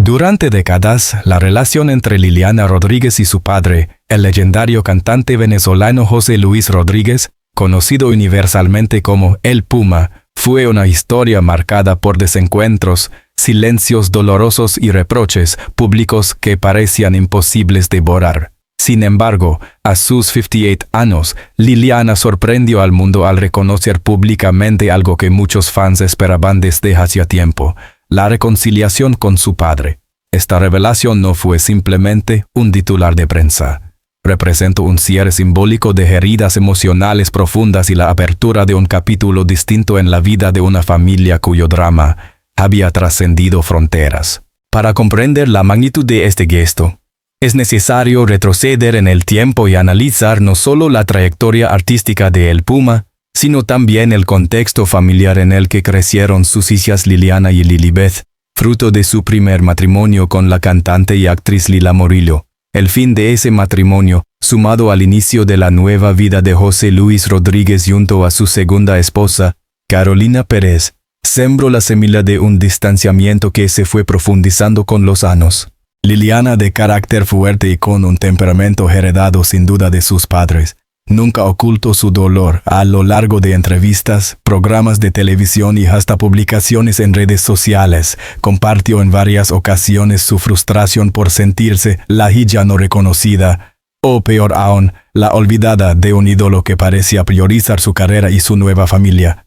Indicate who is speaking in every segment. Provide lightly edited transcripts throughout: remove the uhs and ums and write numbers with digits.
Speaker 1: Durante décadas, la relación entre Liliana Rodríguez y su padre, el legendario cantante venezolano José Luis Rodríguez, conocido universalmente como El Puma, fue una historia marcada por desencuentros, silencios dolorosos y reproches públicos que parecían imposibles de borrar. Sin embargo, a sus 58 años, Liliana sorprendió al mundo al reconocer públicamente algo que muchos fans esperaban desde hacía tiempo: la reconciliación con su padre. Esta revelación no fue simplemente un titular de prensa. Representó un cierre simbólico de heridas emocionales profundas y la apertura de un capítulo distinto en la vida de una familia cuyo drama había trascendido fronteras. Para comprender la magnitud de este gesto, es necesario retroceder en el tiempo y analizar no solo la trayectoria artística de El Puma, sino también el contexto familiar en el que crecieron sus hijas Liliana y Lilibeth, fruto de su primer matrimonio con la cantante y actriz Lila Morillo. El fin de ese matrimonio, sumado al inicio de la nueva vida de José Luis Rodríguez junto a su segunda esposa, Carolina Pérez, sembró la semilla de un distanciamiento que se fue profundizando con los años. Liliana, de carácter fuerte y con un temperamento heredado sin duda de sus padres, nunca ocultó su dolor. A lo largo de entrevistas, programas de televisión y hasta publicaciones en redes sociales, compartió en varias ocasiones su frustración por sentirse la hija no reconocida, o peor aún, la olvidada de un ídolo que parecía priorizar su carrera y su nueva familia.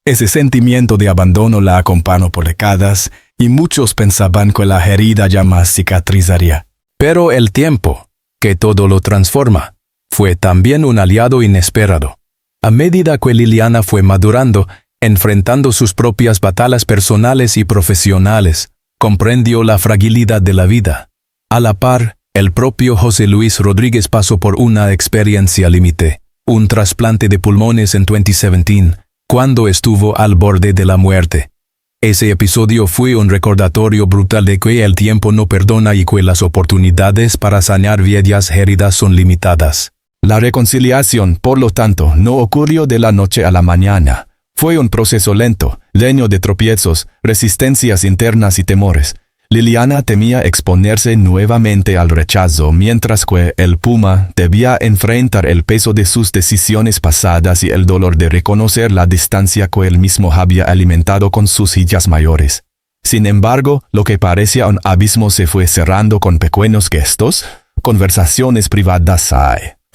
Speaker 1: Ese sentimiento de abandono la acompañó por décadas, y muchos pensaban que la herida jamás cicatrizaría. Pero el tiempo, que todo lo transforma, fue también un aliado inesperado. A medida que Liliana fue madurando, enfrentando sus propias batallas personales y profesionales, comprendió la fragilidad de la vida. A la par, el propio José Luis Rodríguez pasó por una experiencia límite, un trasplante de pulmones en 2017, cuando estuvo al borde de la muerte. Ese episodio fue un recordatorio brutal de que el tiempo no perdona y que las oportunidades para sanar viejas heridas son limitadas. La reconciliación, por lo tanto, no ocurrió de la noche a la mañana. Fue un proceso lento, lleno de tropiezos, resistencias internas y temores. Liliana temía exponerse nuevamente al rechazo, mientras que El Puma debía enfrentar el peso de sus decisiones pasadas y el dolor de reconocer la distancia que él mismo había alimentado con sus hijas mayores. Sin embargo, lo que parecía un abismo se fue cerrando con pequeños gestos, conversaciones privadas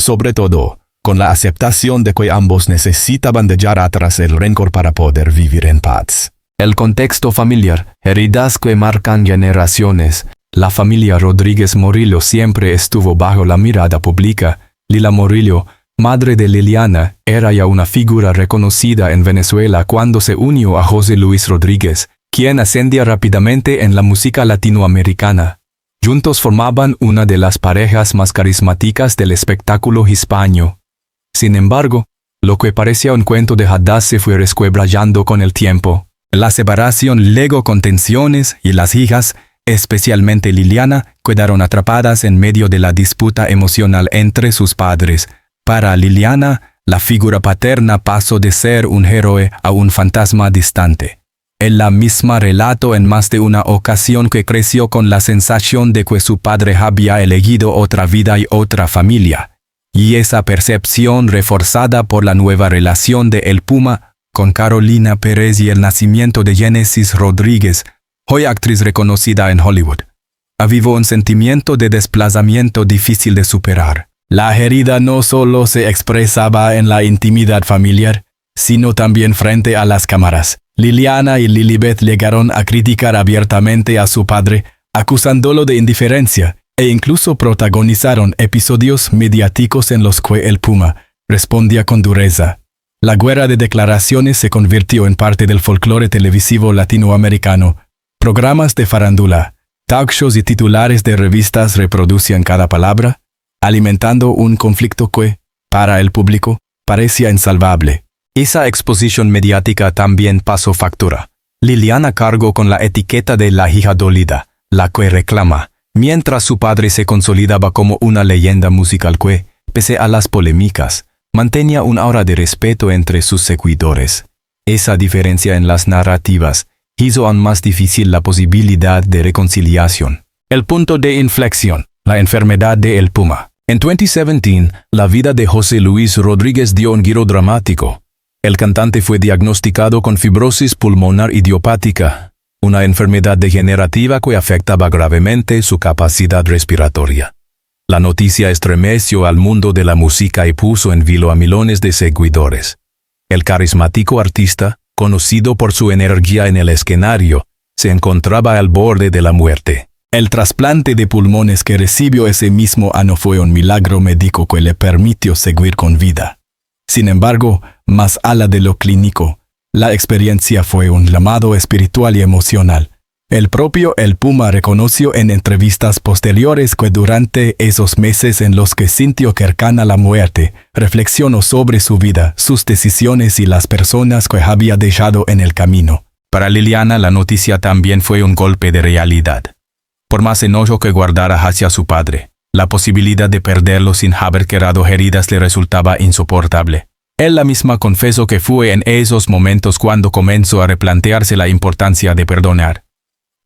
Speaker 1: sobre todo, con la aceptación de que ambos necesitaban dejar atrás el rencor para poder vivir en paz. El contexto familiar, heridas que marcan generaciones. La familia Rodríguez Morillo siempre estuvo bajo la mirada pública. Lila Morillo, madre de Liliana, era ya una figura reconocida en Venezuela cuando se unió a José Luis Rodríguez, quien ascendía rápidamente en la música latinoamericana. Juntos formaban una de las parejas más carismáticas del espectáculo hispano. Sin embargo, lo que parecía un cuento de hadas se fue resquebrajando con el tiempo. La separación legó con tensiones y las hijas, especialmente Liliana, quedaron atrapadas en medio de la disputa emocional entre sus padres. Para Liliana, la figura paterna pasó de ser un héroe a un fantasma distante. Ella misma relató en más de una ocasión que creció con la sensación de que su padre había elegido otra vida y otra familia. Y esa percepción, reforzada por la nueva relación de El Puma con Carolina Pérez y el nacimiento de Genesis Rodríguez, hoy actriz reconocida en Hollywood, avivó un sentimiento de desplazamiento difícil de superar. La herida no solo se expresaba en la intimidad familiar, sino también frente a las cámaras. Liliana y Lilibeth llegaron a criticar abiertamente a su padre, acusándolo de indiferencia, e incluso protagonizaron episodios mediáticos en los que El Puma respondía con dureza. La guerra de declaraciones se convirtió en parte del folclore televisivo latinoamericano. Programas de farándula, talk shows y titulares de revistas reproducían cada palabra, alimentando un conflicto que, para el público, parecía insalvable. Esa exposición mediática también pasó factura. Liliana cargó con la etiqueta de la hija dolida, la que reclama, mientras su padre se consolidaba como una leyenda musical que, pese a las polémicas, mantenía un aura de respeto entre sus seguidores. Esa diferencia en las narrativas hizo aún más difícil la posibilidad de reconciliación. El punto de inflexión, la enfermedad de El Puma. En 2017, la vida de José Luis Rodríguez dio un giro dramático. El cantante fue diagnosticado con fibrosis pulmonar idiopática, una enfermedad degenerativa que afectaba gravemente su capacidad respiratoria. La noticia estremeció al mundo de la música y puso en vilo a millones de seguidores. El carismático artista, conocido por su energía en el escenario, se encontraba al borde de la muerte. El trasplante de pulmones que recibió ese mismo año fue un milagro médico que le permitió seguir con vida. Sin embargo, más allá de lo clínico, la experiencia fue un llamado espiritual y emocional. El propio El Puma reconoció en entrevistas posteriores que durante esos meses en los que sintió cercana la muerte, reflexionó sobre su vida, sus decisiones y las personas que había dejado en el camino. Para Liliana, la noticia también fue un golpe de realidad. Por más enojo que guardara hacia su padre, la posibilidad de perderlo sin haber quedado heridas le resultaba insoportable. Ella misma confesó que fue en esos momentos cuando comenzó a replantearse la importancia de perdonar.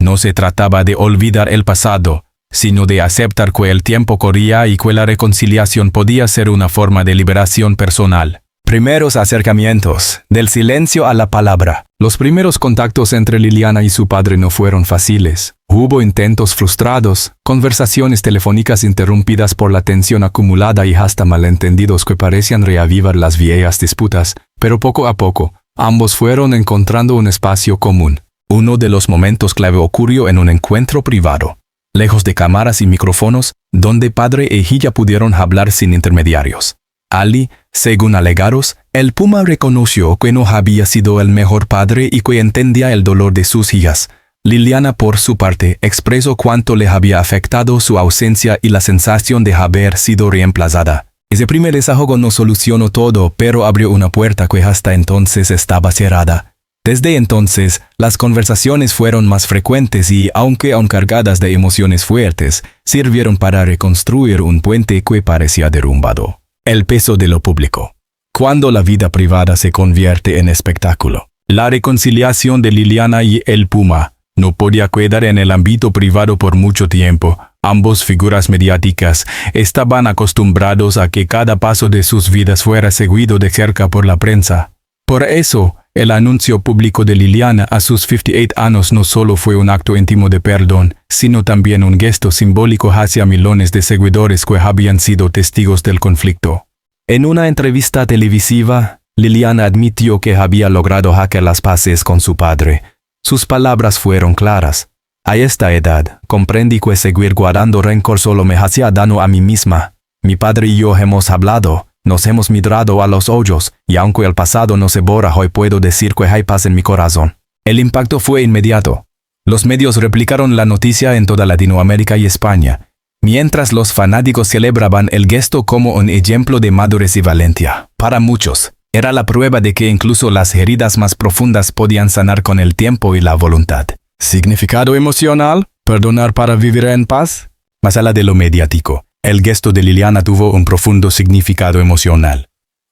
Speaker 1: No se trataba de olvidar el pasado, sino de aceptar que el tiempo corría y que la reconciliación podía ser una forma de liberación personal. Primeros acercamientos, del silencio a la palabra. Los primeros contactos entre Liliana y su padre no fueron fáciles. Hubo intentos frustrados, conversaciones telefónicas interrumpidas por la tensión acumulada y hasta malentendidos que parecían reavivar las viejas disputas, pero poco a poco, ambos fueron encontrando un espacio común. Uno de los momentos clave ocurrió en un encuentro privado, lejos de cámaras y micrófonos, donde padre e hija pudieron hablar sin intermediarios. Ali, según alegaros, El Puma reconoció que no había sido el mejor padre y que entendía el dolor de sus hijas. Liliana, por su parte, expresó cuánto le había afectado su ausencia y la sensación de haber sido reemplazada. Ese primer desahogo no solucionó todo, pero abrió una puerta que hasta entonces estaba cerrada. Desde entonces, las conversaciones fueron más frecuentes y, aunque aún cargadas de emociones fuertes, sirvieron para reconstruir un puente que parecía derrumbado. El peso de lo público. Cuando la vida privada se convierte en espectáculo. La reconciliación de Liliana y El Puma no podía quedar en el ámbito privado por mucho tiempo. Ambos figuras mediáticas estaban acostumbrados a que cada paso de sus vidas fuera seguido de cerca por la prensa. Por eso, el anuncio público de Liliana a sus 58 años no solo fue un acto íntimo de perdón, sino también un gesto simbólico hacia millones de seguidores que habían sido testigos del conflicto. En una entrevista televisiva, Liliana admitió que había logrado hacer las paces con su padre. Sus palabras fueron claras. A esta edad, comprendí que seguir guardando rencor solo me hacía daño a mí misma. Mi padre y yo hemos hablado. Nos hemos mirado a los ojos, y aunque el pasado no se borra, hoy puedo decir que hay paz en mi corazón. El impacto fue inmediato. Los medios replicaron la noticia en toda Latinoamérica y España, mientras los fanáticos celebraban el gesto como un ejemplo de madurez y valentía. Para muchos, era la prueba de que incluso las heridas más profundas podían sanar con el tiempo y la voluntad. ¿Significado emocional? ¿Perdonar para vivir en paz? Más allá de lo mediático, el gesto de Liliana tuvo un profundo significado emocional.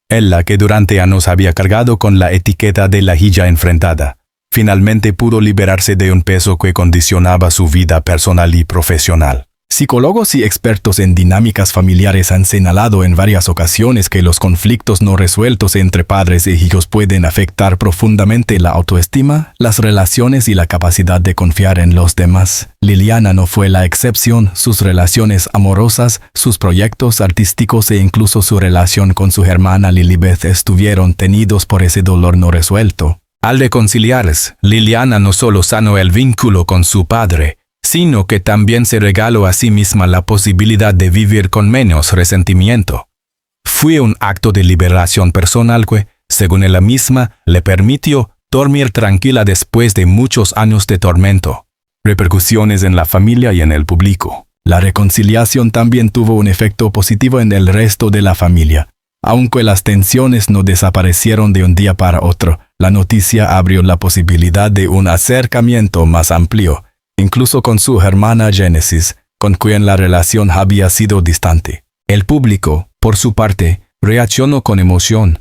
Speaker 1: Ella, que durante años había cargado con la etiqueta de la hija enfrentada, finalmente pudo liberarse de un peso que condicionaba su vida personal y profesional. Psicólogos y expertos en dinámicas familiares han señalado en varias ocasiones que los conflictos no resueltos entre padres e hijos pueden afectar profundamente la autoestima, las relaciones y la capacidad de confiar en los demás. Liliana no fue la excepción. Sus relaciones amorosas, sus proyectos artísticos e incluso su relación con su hermana Lilibeth estuvieron tenidos por ese dolor no resuelto. Al reconciliarse, Liliana no solo sanó el vínculo con su padre, sino que también se regaló a sí misma la posibilidad de vivir con menos resentimiento. Fue un acto de liberación personal que, según ella misma, le permitió dormir tranquila después de muchos años de tormento. Repercusiones en la familia y en el público. La reconciliación también tuvo un efecto positivo en el resto de la familia. Aunque las tensiones no desaparecieron de un día para otro, la noticia abrió la posibilidad de un acercamiento más amplio, incluso con su hermana Genesis, con quien la relación había sido distante. El público, por su parte, reaccionó con emoción.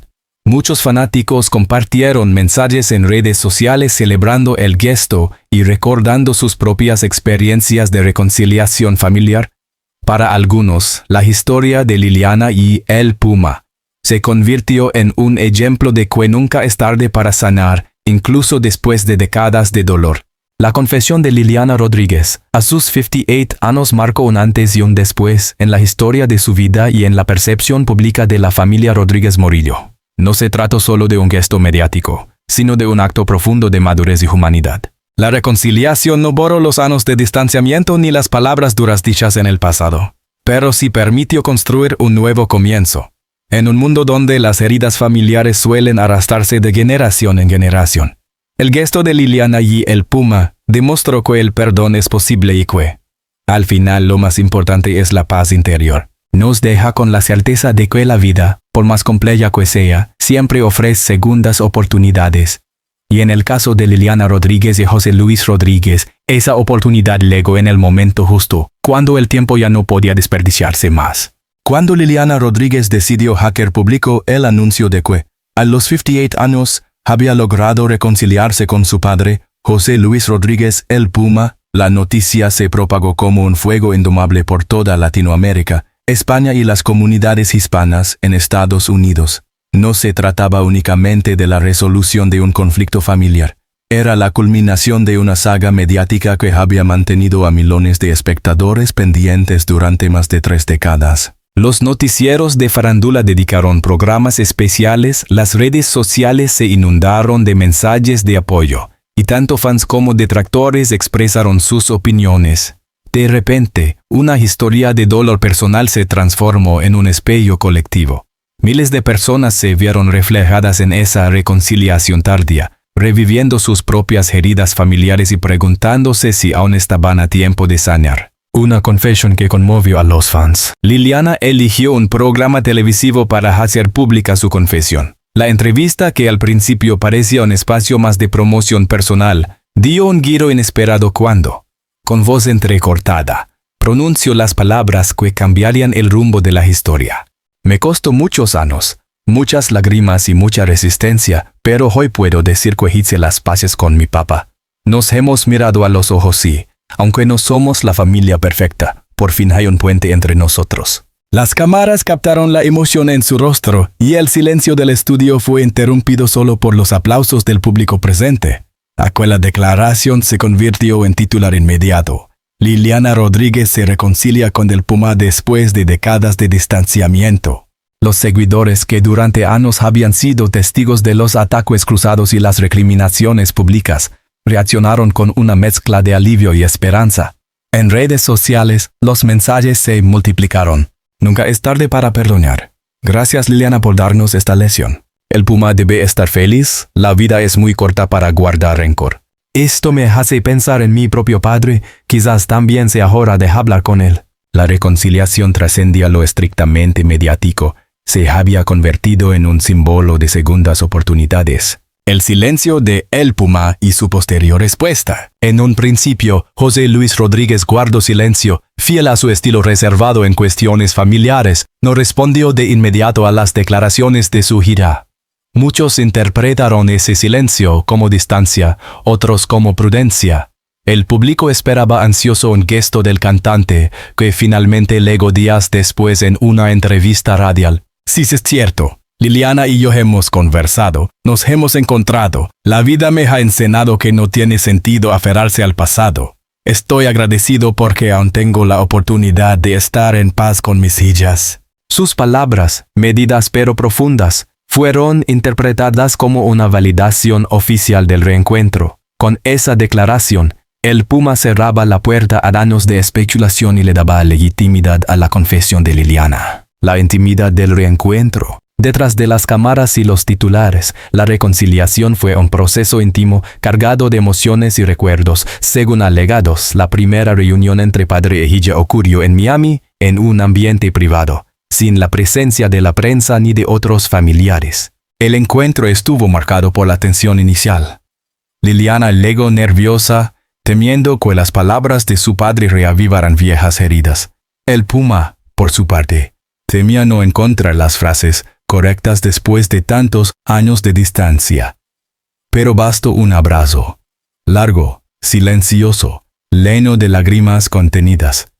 Speaker 1: Muchos fanáticos compartieron mensajes en redes sociales celebrando el gesto y recordando sus propias experiencias de reconciliación familiar. Para algunos, la historia de Liliana y el Puma se convirtió en un ejemplo de que nunca es tarde para sanar, incluso después de décadas de dolor. La confesión de Liliana Rodríguez, a sus 58 años, marcó un antes y un después en la historia de su vida y en la percepción pública de la familia Rodríguez Morillo. No se trató solo de un gesto mediático, sino de un acto profundo de madurez y humanidad. La reconciliación no borró los años de distanciamiento ni las palabras duras dichas en el pasado, pero sí permitió construir un nuevo comienzo. En un mundo donde las heridas familiares suelen arrastrarse de generación en generación, el gesto de Liliana y el Puma demostró que el perdón es posible y que, al final, lo más importante es la paz interior. Nos deja con la certeza de que la vida, por más compleja que sea, siempre ofrece segundas oportunidades. Y en el caso de Liliana Rodríguez y José Luis Rodríguez, esa oportunidad llegó en el momento justo, cuando el tiempo ya no podía desperdiciarse más. Cuando Liliana Rodríguez decidió hacer público el anuncio de que, a los 58 años, había logrado reconciliarse con su padre, José Luis Rodríguez el Puma, la noticia se propagó como un fuego indomable por toda Latinoamérica, España y las comunidades hispanas en Estados Unidos. No se trataba únicamente de la resolución de un conflicto familiar. Era la culminación de una saga mediática que había mantenido a millones de espectadores pendientes durante más de 3 décadas. Los noticieros de farándula dedicaron programas especiales, las redes sociales se inundaron de mensajes de apoyo, y tanto fans como detractores expresaron sus opiniones. De repente, una historia de dolor personal se transformó en un espejo colectivo. Miles de personas se vieron reflejadas en esa reconciliación tardía, reviviendo sus propias heridas familiares y preguntándose si aún estaban a tiempo de sanar. Una confesión que conmovió a los fans. Liliana eligió un programa televisivo para hacer pública su confesión. La entrevista, que al principio parecía un espacio más de promoción personal, dio un giro inesperado cuando, con voz entrecortada, pronunció las palabras que cambiarían el rumbo de la historia. Me costó muchos años, muchas lágrimas y mucha resistencia, pero hoy puedo decir que hice las paces con mi papá. Nos hemos mirado a los ojos y, aunque no somos la familia perfecta, por fin hay un puente entre nosotros. Las cámaras captaron la emoción en su rostro y el silencio del estudio fue interrumpido solo por los aplausos del público presente. Aquella declaración se convirtió en titular inmediato. Liliana Rodríguez se reconcilia con el Puma después de décadas de distanciamiento. Los seguidores que durante años habían sido testigos de los ataques cruzados y las recriminaciones públicas, reaccionaron con una mezcla de alivio y esperanza. En redes sociales, los mensajes se multiplicaron. Nunca es tarde para perdonar. Gracias, Liliana, por darnos esta lección. El Puma debe estar feliz, la vida es muy corta para guardar rencor. Esto me hace pensar en mi propio padre, quizás también sea hora de hablar con él. La reconciliación trascendía lo estrictamente mediático, se había convertido en un símbolo de segundas oportunidades. El silencio de el Puma y su posterior respuesta. En un principio, José Luis Rodríguez guardó silencio, fiel a su estilo reservado en cuestiones familiares, no respondió de inmediato a las declaraciones de su gira. Muchos interpretaron ese silencio como distancia, otros como prudencia. El público esperaba ansioso un gesto del cantante, que finalmente legó días después en una entrevista radial. Sí, es cierto. Liliana y yo hemos conversado, nos hemos encontrado. La vida me ha enseñado que no tiene sentido aferrarse al pasado. Estoy agradecido porque aún tengo la oportunidad de estar en paz con mis hijas. Sus palabras, medidas pero profundas, fueron interpretadas como una validación oficial del reencuentro. Con esa declaración, el Puma cerraba la puerta a años de especulación y le daba legitimidad a la confesión de Liliana. La intimidad del reencuentro. Detrás de las cámaras y los titulares, la reconciliación fue un proceso íntimo, cargado de emociones y recuerdos. Según alegados, la primera reunión entre padre e hija ocurrió en Miami, en un ambiente privado, sin la presencia de la prensa ni de otros familiares. El encuentro estuvo marcado por la tensión inicial. Liliana legó nerviosa, temiendo que las palabras de su padre reavivaran viejas heridas. El Puma, por su parte, temía no encontrar las frases correctas después de tantos años de distancia. Pero bastó un abrazo, largo, silencioso, lleno de lágrimas contenidas,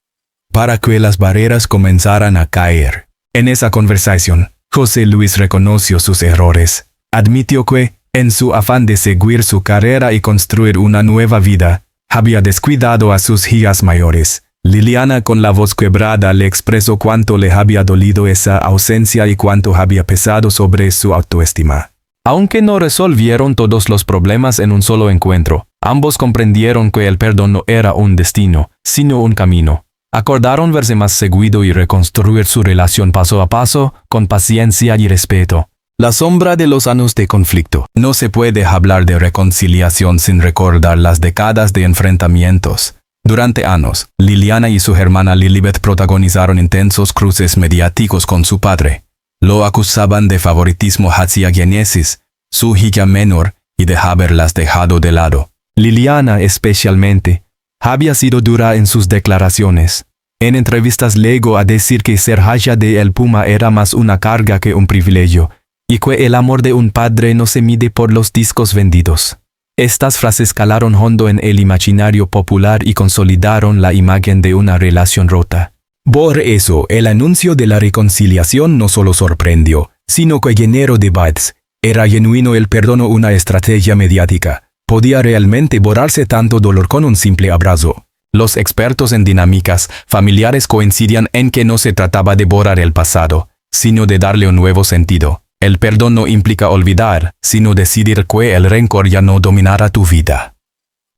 Speaker 1: para que las barreras comenzaran a caer. En esa conversación, José Luis reconoció sus errores, admitió que, en su afán de seguir su carrera y construir una nueva vida, había descuidado a sus hijas mayores. Liliana, con la voz quebrada, le expresó cuánto le había dolido esa ausencia y cuánto había pesado sobre su autoestima. Aunque no resolvieron todos los problemas en un solo encuentro, ambos comprendieron que el perdón no era un destino, sino un camino. Acordaron verse más seguido y reconstruir su relación paso a paso, con paciencia y respeto. La sombra de los años de conflicto. No se puede hablar de reconciliación sin recordar las décadas de enfrentamientos. Durante años, Liliana y su hermana Lilibet protagonizaron intensos cruces mediáticos con su padre. Lo acusaban de favoritismo hacia Génesis, su hija menor, y de haberlas dejado de lado. Liliana, especialmente, había sido dura en sus declaraciones. En entrevistas llegó a decir que ser hija de El Puma era más una carga que un privilegio, y que el amor de un padre no se mide por los discos vendidos. Estas frases calaron hondo en el imaginario popular y consolidaron la imagen de una relación rota. Por eso, el anuncio de la reconciliación no solo sorprendió, sino que llenó debates. ¿Era genuino el perdón o una estrategia mediática? ¿Podía realmente borrarse tanto dolor con un simple abrazo? Los expertos en dinámicas familiares coincidían en que no se trataba de borrar el pasado, sino de darle un nuevo sentido. El perdón no implica olvidar, sino decidir que el rencor ya no dominará tu vida.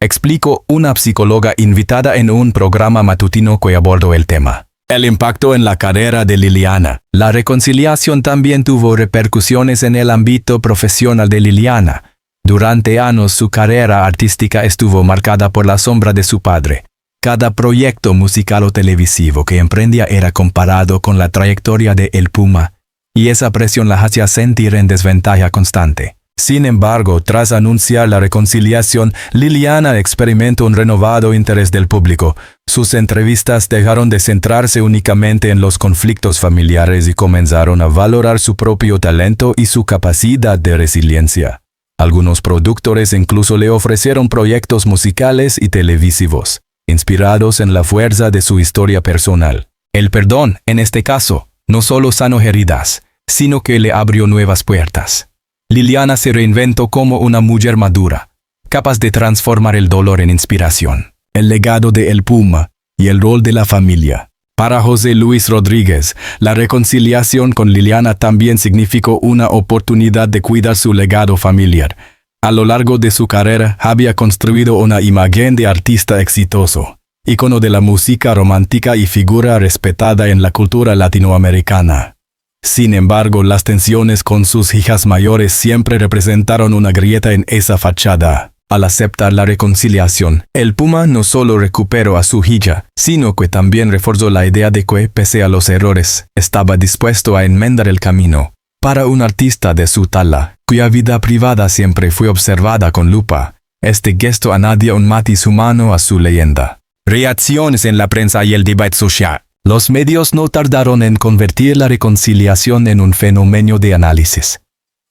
Speaker 1: Explicó una psicóloga invitada en un programa matutino que abordó el tema. El impacto en la carrera de Liliana. La reconciliación también tuvo repercusiones en el ámbito profesional de Liliana. Durante años su carrera artística estuvo marcada por la sombra de su padre. Cada proyecto musical o televisivo que emprendía era comparado con la trayectoria de El Puma, y esa presión la hacía sentir en desventaja constante. Sin embargo, tras anunciar la reconciliación, Liliana experimentó un renovado interés del público. Sus entrevistas dejaron de centrarse únicamente en los conflictos familiares y comenzaron a valorar su propio talento y su capacidad de resiliencia. Algunos productores incluso le ofrecieron proyectos musicales y televisivos, inspirados en la fuerza de su historia personal. El perdón, en este caso, no solo sanó heridas, sino que le abrió nuevas puertas. Liliana se reinventó como una mujer madura, capaz de transformar el dolor en inspiración. El legado de El Puma y el rol de la familia. Para José Luis Rodríguez, la reconciliación con Liliana también significó una oportunidad de cuidar su legado familiar. A lo largo de su carrera había construido una imagen de artista exitoso, ícono de la música romántica y figura respetada en la cultura latinoamericana. Sin embargo, las tensiones con sus hijas mayores siempre representaron una grieta en esa fachada. Al aceptar la reconciliación, El Puma no solo recuperó a su hija, sino que también reforzó la idea de que, pese a los errores, estaba dispuesto a enmendar el camino. Para un artista de su talla, cuya vida privada siempre fue observada con lupa, este gesto añadía un matiz humano a su leyenda. Reacciones en la prensa y el debate social. Los medios no tardaron en convertir la reconciliación en un fenómeno de análisis.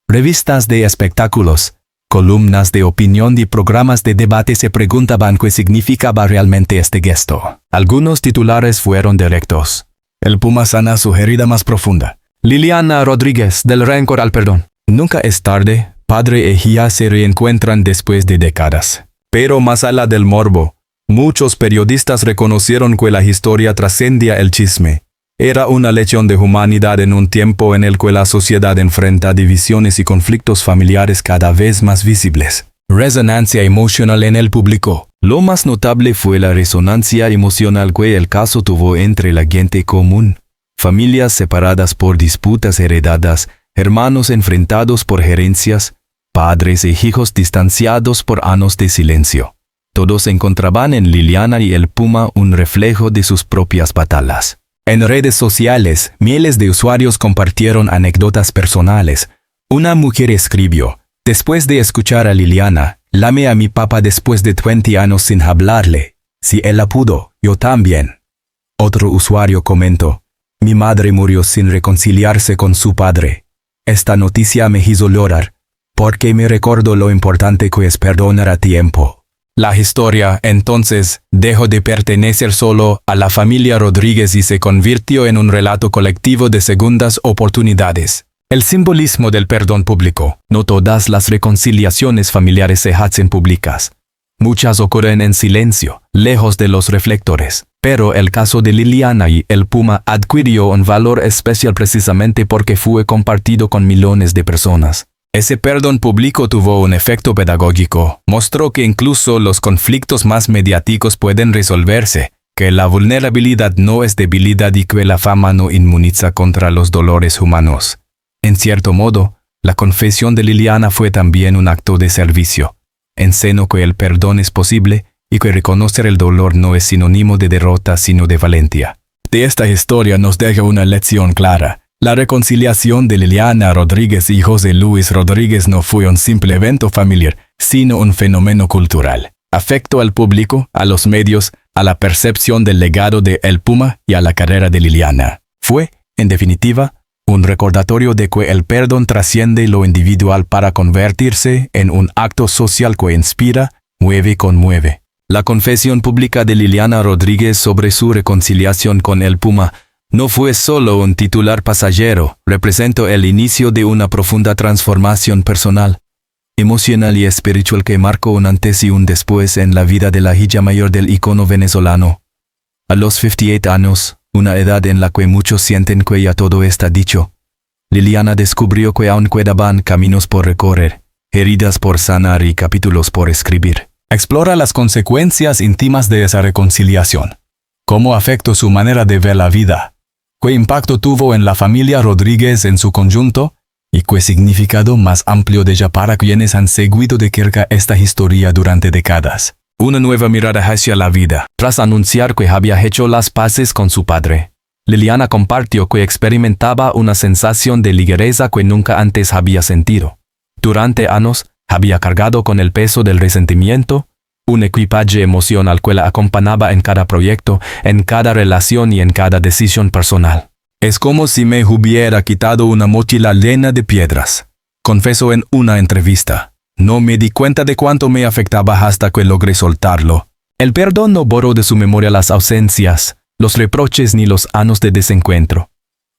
Speaker 1: Revistas de espectáculos, columnas de opinión y programas de debate se preguntaban qué significaba realmente este gesto. Algunos titulares fueron directos. El Puma sana su herida más profunda. Liliana Rodríguez, del rencor al perdón. Nunca es tarde, padre e hija se reencuentran después de décadas. Pero más allá del morbo, muchos periodistas reconocieron que la historia trascendía el chisme. Era una lección de humanidad en un tiempo en el que la sociedad enfrenta divisiones y conflictos familiares cada vez más visibles. Resonancia emocional en el público. Lo más notable fue la resonancia emocional que el caso tuvo entre la gente común. Familias separadas por disputas heredadas, hermanos enfrentados por herencias, padres e hijos distanciados por años de silencio. Todos encontraban en Liliana y El Puma un reflejo de sus propias batallas. En redes sociales, miles de usuarios compartieron anécdotas personales. Una mujer escribió: después de escuchar a Liliana, llamé a mi papá después de 20 años sin hablarle. Si ella pudo, yo también. Otro usuario comentó: mi madre murió sin reconciliarse con su padre. Esta noticia me hizo llorar, porque me recordó lo importante que es perdonar a tiempo. La historia, entonces, dejó de pertenecer solo a la familia Rodríguez y se convirtió en un relato colectivo de segundas oportunidades. El simbolismo del perdón público. No todas las reconciliaciones familiares se hacen públicas. Muchas ocurren en silencio, lejos de los reflectores. Pero el caso de Liliana y el Puma adquirió un valor especial precisamente porque fue compartido con millones de personas. Ese perdón público tuvo un efecto pedagógico. Mostró que incluso los conflictos más mediáticos pueden resolverse, que la vulnerabilidad no es debilidad y que la fama no inmuniza contra los dolores humanos. En cierto modo, la confesión de Liliana fue también un acto de servicio. Enseñó que el perdón es posible y que reconocer el dolor no es sinónimo de derrota sino de valentía. De esta historia nos deja una lección clara. La reconciliación de Liliana Rodríguez y José Luis Rodríguez no fue un simple evento familiar, sino un fenómeno cultural. Afectó al público, a los medios, a la percepción del legado de El Puma y a la carrera de Liliana. Fue, en definitiva, un recordatorio de que el perdón trasciende lo individual para convertirse en un acto social que inspira, mueve y conmueve. La confesión pública de Liliana Rodríguez sobre su reconciliación con El Puma no fue solo un titular pasajero, representó el inicio de una profunda transformación personal, emocional y espiritual que marcó un antes y un después en la vida de la hija mayor del ícono venezolano. A los 58 años, una edad en la que muchos sienten que ya todo está dicho, Liliana descubrió que aún quedaban caminos por recorrer, heridas por sanar y capítulos por escribir. Explora las consecuencias íntimas de esa reconciliación. ¿Cómo afectó su manera de ver la vida? ¿Qué impacto tuvo en la familia Rodríguez en su conjunto? ¿Y qué significado más amplio de ella para quienes han seguido de cerca esta historia durante décadas? Una nueva mirada hacia la vida. Tras anunciar que había hecho las paces con su padre, Liliana compartió que experimentaba una sensación de ligereza que nunca antes había sentido. Durante años, había cargado con el peso del resentimiento, un equipaje emocional que la acompañaba en cada proyecto, en cada relación y en cada decisión personal. Es como si me hubiera quitado una mochila llena de piedras, confesó en una entrevista. No me di cuenta de cuánto me afectaba hasta que logré soltarlo. El perdón no borró de su memoria las ausencias, los reproches ni los años de desencuentro.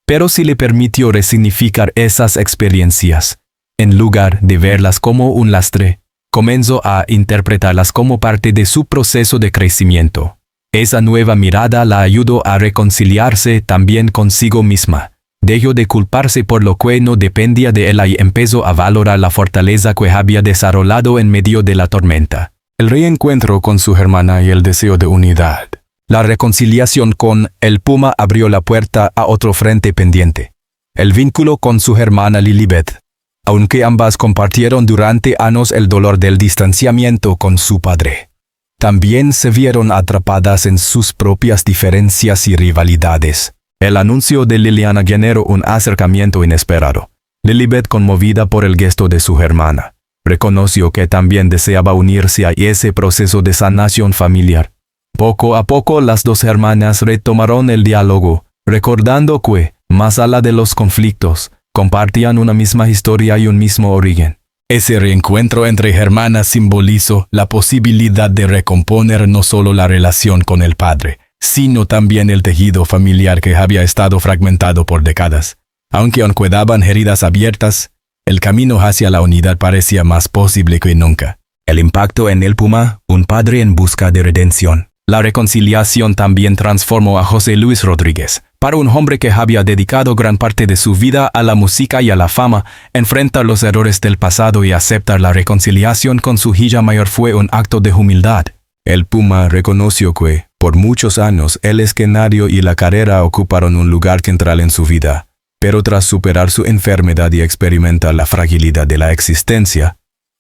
Speaker 1: Pero sí le permitió resignificar esas experiencias. En lugar de verlas como un lastre, comenzó a interpretarlas como parte de su proceso de crecimiento. Esa nueva mirada la ayudó a reconciliarse también consigo misma. Dejó de culparse por lo que no dependía de ella y empezó a valorar la fortaleza que había desarrollado en medio de la tormenta. El reencuentro con su hermana y el deseo de unidad. La reconciliación con El Puma abrió la puerta a otro frente pendiente. El vínculo con su hermana Lilibet. Aunque ambas compartieron durante años el dolor del distanciamiento con su padre, también se vieron atrapadas en sus propias diferencias y rivalidades. El anuncio de Liliana generó un acercamiento inesperado. Lilibet, conmovida por el gesto de su hermana, reconoció que también deseaba unirse a ese proceso de sanación familiar. Poco a poco las dos hermanas retomaron el diálogo, recordando que, más allá de los conflictos, compartían una misma historia y un mismo origen. Ese reencuentro entre hermanas simbolizó la posibilidad de recomponer no solo la relación con el padre, sino también el tejido familiar que había estado fragmentado por décadas. Aunque aún quedaban heridas abiertas, el camino hacia la unidad parecía más posible que nunca. El impacto en El Puma, un padre en busca de redención. La reconciliación también transformó a José Luis Rodríguez. Para un hombre que había dedicado gran parte de su vida a la música y a la fama, enfrentar los errores del pasado y aceptar la reconciliación con su hija mayor fue un acto de humildad. El Puma reconoció que, por muchos años, el escenario y la carrera ocuparon un lugar central en su vida. Pero tras superar su enfermedad y experimentar la fragilidad de la existencia,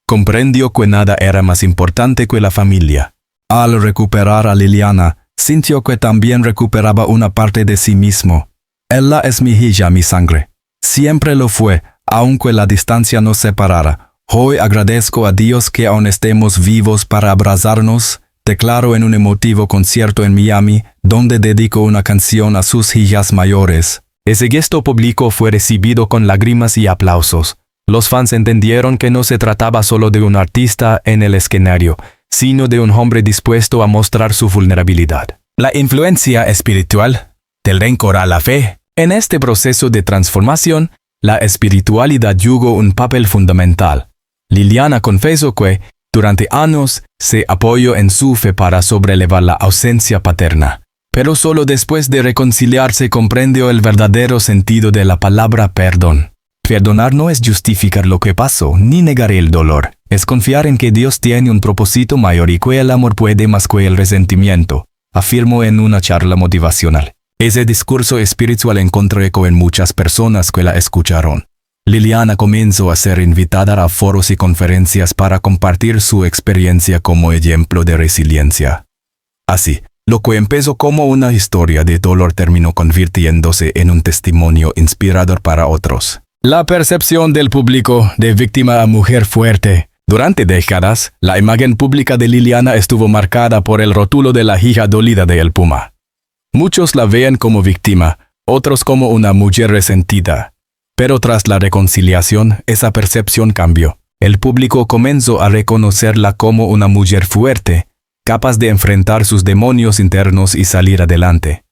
Speaker 1: comprendió que nada era más importante que la familia. Al recuperar a Liliana, sintió que también recuperaba una parte de sí mismo. Ella es mi hija, mi sangre. Siempre lo fue, aunque la distancia nos separara. Hoy agradezco a Dios que aún estemos vivos para abrazarnos, declaró en un emotivo concierto en Miami, donde dedicó una canción a sus hijas mayores. Ese gesto público fue recibido con lágrimas y aplausos. Los fans entendieron que no se trataba solo de un artista en el escenario, sino de un hombre dispuesto a mostrar su vulnerabilidad. La influencia espiritual del rencor a la fe. En este proceso de transformación, la espiritualidad jugó un papel fundamental. Liliana confesó que, durante años, se apoyó en su fe para sobrellevar la ausencia paterna. Pero solo después de reconciliarse comprendió el verdadero sentido de la palabra perdón. Perdonar no es justificar lo que pasó, ni negar el dolor. Es confiar en que Dios tiene un propósito mayor y que el amor puede más que el resentimiento, afirmó en una charla motivacional. Ese discurso espiritual encontró eco en muchas personas que la escucharon. Liliana comenzó a ser invitada a foros y conferencias para compartir su experiencia como ejemplo de resiliencia. Así, lo que empezó como una historia de dolor terminó convirtiéndose en un testimonio inspirador para otros. La percepción del público de víctima a mujer fuerte. Durante décadas, la imagen pública de Liliana estuvo marcada por el rótulo de la hija dolida de El Puma. Muchos la veían como víctima, otros como una mujer resentida. Pero tras la reconciliación, esa percepción cambió. El público comenzó a reconocerla como una mujer fuerte, capaz de enfrentar sus demonios internos y salir adelante.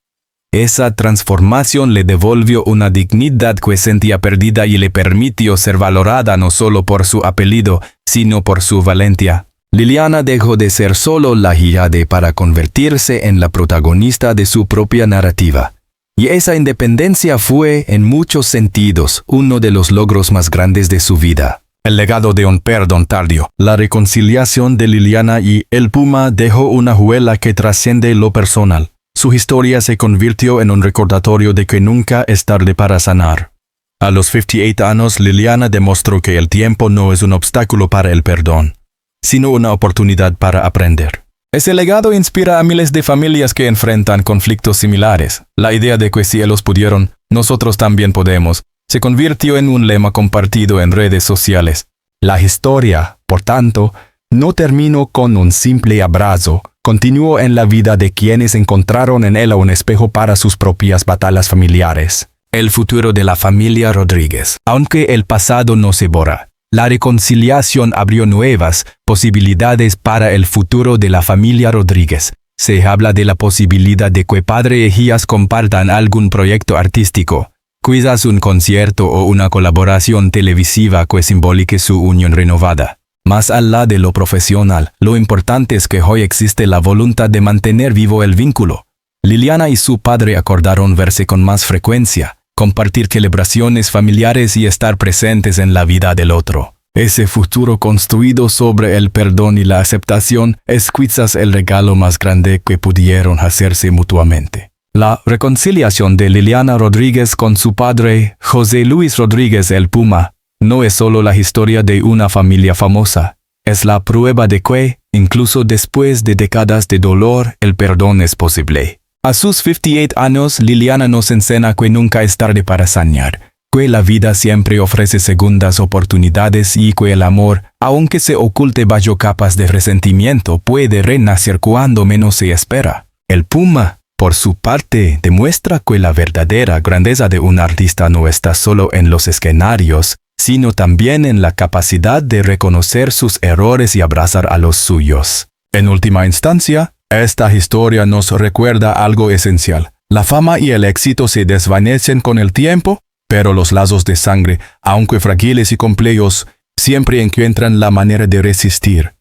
Speaker 1: Esa transformación le devolvió una dignidad que sentía perdida y le permitió ser valorada no solo por su apellido, sino por su valentía. Liliana dejó de ser solo la hija para convertirse en la protagonista de su propia narrativa. Y esa independencia fue, en muchos sentidos, uno de los logros más grandes de su vida. El legado de un perdón tardío. La reconciliación de Liliana y El Puma dejó una huella que trasciende lo personal. Su historia se convirtió en un recordatorio de que nunca es tarde para sanar. A los 58 años, Liliana demostró que el tiempo no es un obstáculo para el perdón, sino una oportunidad para aprender. Ese legado inspira a miles de familias que enfrentan conflictos similares. La idea de que si ellos pudieron, nosotros también podemos, se convirtió en un lema compartido en redes sociales. La historia, por tanto, no terminó con un simple abrazo, continuó en la vida de quienes encontraron en ella un espejo para sus propias batallas familiares. El futuro de la familia Rodríguez. Aunque el pasado no se borra, la reconciliación abrió nuevas posibilidades para el futuro de la familia Rodríguez. Se habla de la posibilidad de que padre e hijas compartan algún proyecto artístico, quizás un concierto o una colaboración televisiva que simbolice su unión renovada. Más allá de lo profesional, lo importante es que hoy existe la voluntad de mantener vivo el vínculo. Liliana y su padre acordaron verse con más frecuencia, compartir celebraciones familiares y estar presentes en la vida del otro. Ese futuro construido sobre el perdón y la aceptación es quizás el regalo más grande que pudieron hacerse mutuamente. La reconciliación de Liliana Rodríguez con su padre, José Luis Rodríguez El Puma, no es solo la historia de una familia famosa, es la prueba de que, incluso después de décadas de dolor, el perdón es posible. A sus 58 años, Liliana nos enseña que nunca es tarde para sanar, que la vida siempre ofrece segundas oportunidades y que el amor, aunque se oculte bajo capas de resentimiento, puede renacer cuando menos se espera. El Puma, por su parte, demuestra que la verdadera grandeza de un artista no está solo en los escenarios, sino también en la capacidad de reconocer sus errores y abrazar a los suyos. En última instancia, esta historia nos recuerda algo esencial. La fama y el éxito se desvanecen con el tiempo, pero los lazos de sangre, aunque frágiles y complejos, siempre encuentran la manera de resistir.